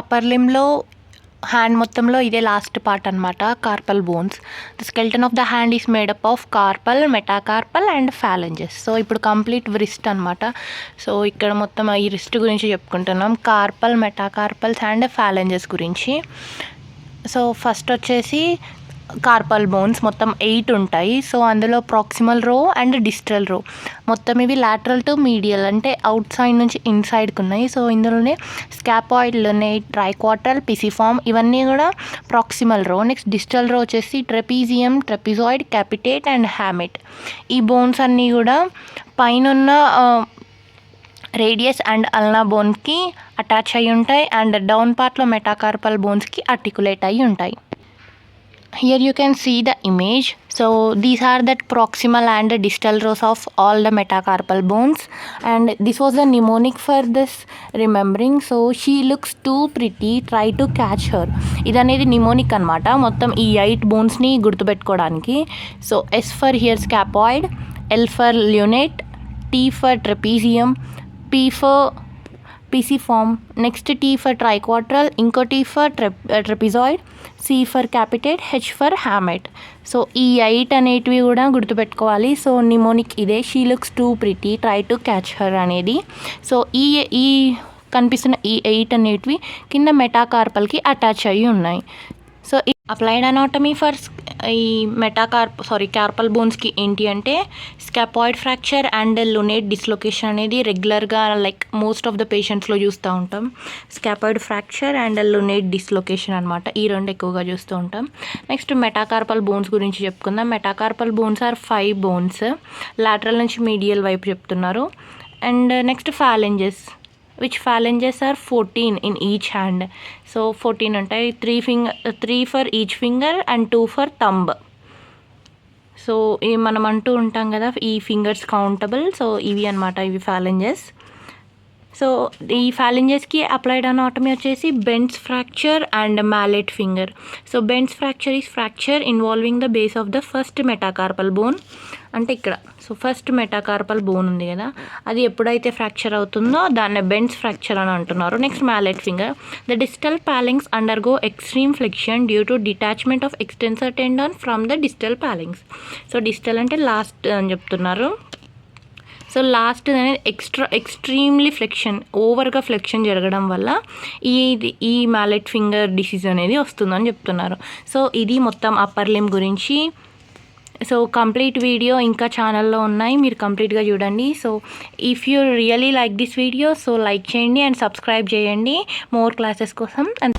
Upper లిమ్లో hand మొత్తంలో ఇదే last part అనమాట, carpal bones. The skeleton of the hand is made up of carpal, metacarpal and phalanges. So ఇప్పుడు complete wrist అనమాట. So ఇక్కడ మొత్తం ఈ రిస్ట్ గురించి చెప్పుకుంటున్నాం, కార్పల్, మెటాకార్పల్స్ అండ్ ఫాలెంజెస్ గురించి. సో ఫస్ట్ వచ్చేసి కార్పల్ బోన్స్ మొత్తం 8 ఉంటాయి. సో అందులో ప్రాక్సిమల్ రో అండ్ డిస్టల్ రో, మొత్తం ఇవి లాటరల్ టు మీడియల్ అంటే అవుట్ సైడ్ నుంచి ఇన్సైడ్కి ఉన్నాయి. సో ఇందులోనే స్కాపాయిడ్, లునేట్, ట్రైక్వార్టల్, పిసిఫార్మ్ ఇవన్నీ కూడా ప్రాక్సిమల్ రో. నెక్స్ట్ డిస్టల్ రో వచ్చేసి ట్రెపీజియం, ట్రెపిజాయిడ్, క్యాపిటేట్ అండ్ హ్యామెట్. ఈ బోన్స్ అన్నీ కూడా పైన రేడియస్ అండ్ అల్నా బోన్కి అటాచ్ అయి ఉంటాయి అండ్ డౌన్ పార్ట్లో మెటాకార్పల్ బోన్స్కి ఆర్టికులేట్ అయి ఉంటాయి. Here you can see the image. So these are the proximal and distal rows of all the metacarpal bones, and this was the mnemonic for this remembering. So she looks too pretty, try to catch her. ఇది అనేది mnemonic అనమాట, మొత్తం ఈ 8 బోన్స్ని గుర్తుపెట్టుకోవడానికి. So S for here scaphoid, L for lunate, T for trapezium, P for pisiform, next T for triquetral, ఇంకో T for trapezoid, C for capitate, H for hamate. So ఈ 8 అనేటివి కూడా గుర్తుపెట్టుకోవాలి. సో నిమోనిక్ ఇదే, she looks two pretty, try to catch her అనేది. So ఈ కనిపిస్తున్న ఈ 8 అనేటివి కింద మెటాకార్పల్కి అటాచ్ అయ్యి ఉన్నాయి. సో అప్లైడ్ అనాటమీ ఫర్ ఈ కార్పల్ బోన్స్కి ఏంటి అంటే స్కాపాయిడ్ ఫ్రాక్చర్ అండ్ లునేట్ డిస్లొకేషన్ అనేది రెగ్యులర్గా లైక్ మోస్ట్ ఆఫ్ ద పేషెంట్స్లో చూస్తూ ఉంటాం. స్కాపాయిడ్ ఫ్రాక్చర్ అండ్ లునేట్ డిస్లొకేషన్ అనమాట, ఈ రెండు ఎక్కువగా చూస్తూ ఉంటాం. నెక్స్ట్ మెటాకార్పల్ బోన్స్ గురించి చెప్పుకుందాం. Metacarpal bones are 5 bones, lateral నుంచి మీడియల్ వైపు చెప్తున్నారు. And next phalanges, which phalanges are 14 in each hand. So 14 ఉంటాయి, 3 for each finger and 2 for thumb. So మనం అంటూ ఉంటాం కదా ఈ ఫింగర్స్ కౌంటబుల్, సో ఇవి అనమాట, ఇవి phalanges. సో ఈ phalangesకి అప్లైడ్ అనాటమీ వచ్చేసి Bennett's fracture and mallet finger. So Bennett's fracture is fracture involving the base of the first metacarpal bone. అంటే ఇక్కడ సో ఫస్ట్ మెటాకార్పల్ బోన్ ఉంది కదా, అది ఎప్పుడైతే ఫ్రాక్చర్ అవుతుందో దాన్ని బెన్స్ ఫ్రాక్చర్ అని అంటున్నారు. Next mallet finger, the distal phalanges undergo extreme flexion due to detachment of extensor tendon from the distal phalanges. So distal అంటే లాస్ట్ అని చెప్తున్నారు. సో లాస్ట్ అనేది ఎక్స్ట్రీమ్లీ ఫ్లెక్షన్, ఓవర్గా ఫ్లెక్షన్ జరగడం వల్ల ఈ మ్యాలెట్ ఫింగర్ డిసీజ్ అనేది వస్తుందని చెప్తున్నారు. సో ఇది మొత్తం అప్పర్ లిమ్ గురించి. సో కంప్లీట్ వీడియో ఇంకా ఛానల్లో ఉన్నాయి, మీరు కంప్లీట్గా చూడండి. So if you really like this video, so like చేయండి అండ్ సబ్స్క్రైబ్ చేయండి మోర్ క్లాసెస్ కోసం. అండ్